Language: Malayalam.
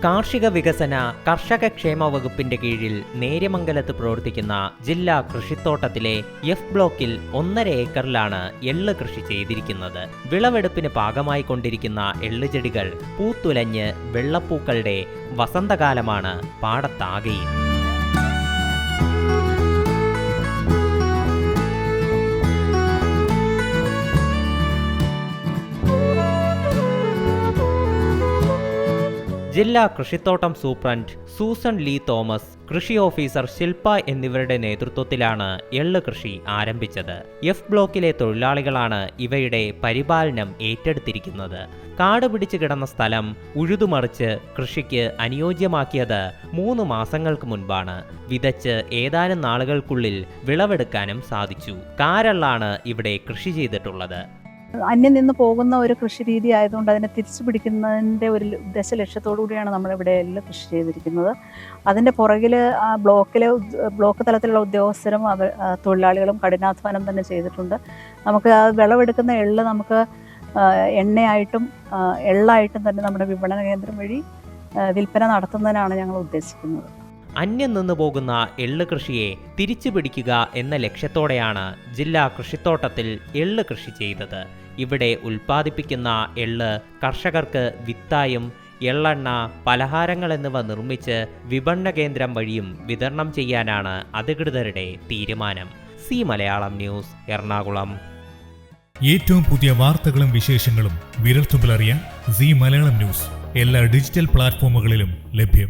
കാർഷിക വികസന കർഷക ക്ഷേമ വകുപ്പിന്റെ കീഴിൽ നേര്യമംഗലത്ത് പ്രവർത്തിക്കുന്ന ജില്ലാ കൃഷിത്തോട്ടത്തിലെ എഫ് ബ്ലോക്കിൽ 1.5 ഏക്കറിലാണ് എള്ള് കൃഷി ചെയ്തിരിക്കുന്നത്. വിളവെടുപ്പിന് പാകമായി കൊണ്ടിരിക്കുന്ന എള്ളുചെടികൾ പൂത്തുലഞ്ഞ് വെള്ളപ്പൂക്കളുടെ വസന്തകാലമാണ് പാടത്താകെയും. ജില്ലാ കൃഷിത്തോട്ടം സൂപ്രണ്ട് സൂസൻ ലീ തോമസ്, കൃഷി ഓഫീസർ ശില്പ എന്നിവരുടെ നേതൃത്വത്തിലാണ് എള്ള് കൃഷി ആരംഭിച്ചത്. എഫ് ബ്ലോക്കിലെ തൊഴിലാളികളാണ് ഇവയുടെ പരിപാലനം ഏറ്റെടുത്തിരിക്കുന്നത്. കാട് പിടിച്ചു കിടന്ന സ്ഥലം ഉഴുതുമറിച്ച് കൃഷിക്ക് അനുയോജ്യമാക്കിയത് 3 മാസങ്ങൾക്ക് മുൻപാണ്. വിതച്ച് ഏതാനും നാളുകൾക്കുള്ളിൽ വിളവെടുക്കാനും സാധിച്ചു. കാരെള്ളാണ് ഇവിടെ കൃഷി ചെയ്തിട്ടുള്ളത്. അന്യം നിന്ന് പോകുന്ന ഒരു കൃഷി രീതി ആയതുകൊണ്ട് അതിനെ തിരിച്ചു പിടിക്കുന്നതിൻ്റെ ഒരു ലക്ഷ്യത്തോടു കൂടിയാണ് നമ്മളിവിടെ എല്ലാം കൃഷി ചെയ്തിരിക്കുന്നത്. അതിൻ്റെ പുറകിൽ ആ ബ്ലോക്ക് തലത്തിലുള്ള ഉദ്യോഗസ്ഥരും തൊഴിലാളികളും കഠിനാധ്വാനം തന്നെ ചെയ്തിട്ടുണ്ട്. നമുക്ക് ആ വിളവെടുക്കുന്ന എള്ള് നമുക്ക് എണ്ണയായിട്ടും എള്ളായിട്ടും തന്നെ നമ്മുടെ വിപണന കേന്ദ്രം വഴി വിൽപ്പന നടത്തുന്നതിനാണ് ഞങ്ങൾ ഉദ്ദേശിക്കുന്നത്. അന്യം നിന്നു പോകുന്ന എള്ള് കൃഷിയെ തിരിച്ചു പിടിക്കുക എന്ന ലക്ഷ്യത്തോടെയാണ് ജില്ലാ കൃഷിത്തോട്ടത്തിൽ എള്ള് കൃഷി ചെയ്തത്. ഇവിടെ ഉൽപ്പാദിപ്പിക്കുന്ന എള്ള് കർഷകർക്ക് വിത്തായും എള്ളെണ്ണ, പലഹാരങ്ങൾ എന്നിവ നിർമ്മിച്ച് വിപണന കേന്ദ്രം വഴിയും വിതരണം ചെയ്യാനാണ് അധികൃതരുടെ തീരുമാനം. C Malayalam news, Ernakulam. ഏറ്റവും പുതിയ വാർത്തകളും വിശേഷങ്ങളും വിരൽത്തുമ്പിലറിയാൻ സി മലയാളം ന്യൂസ് എല്ലാ ഡിജിറ്റൽ പ്ലാറ്റ്ഫോമുകളിലും ലഭ്യം.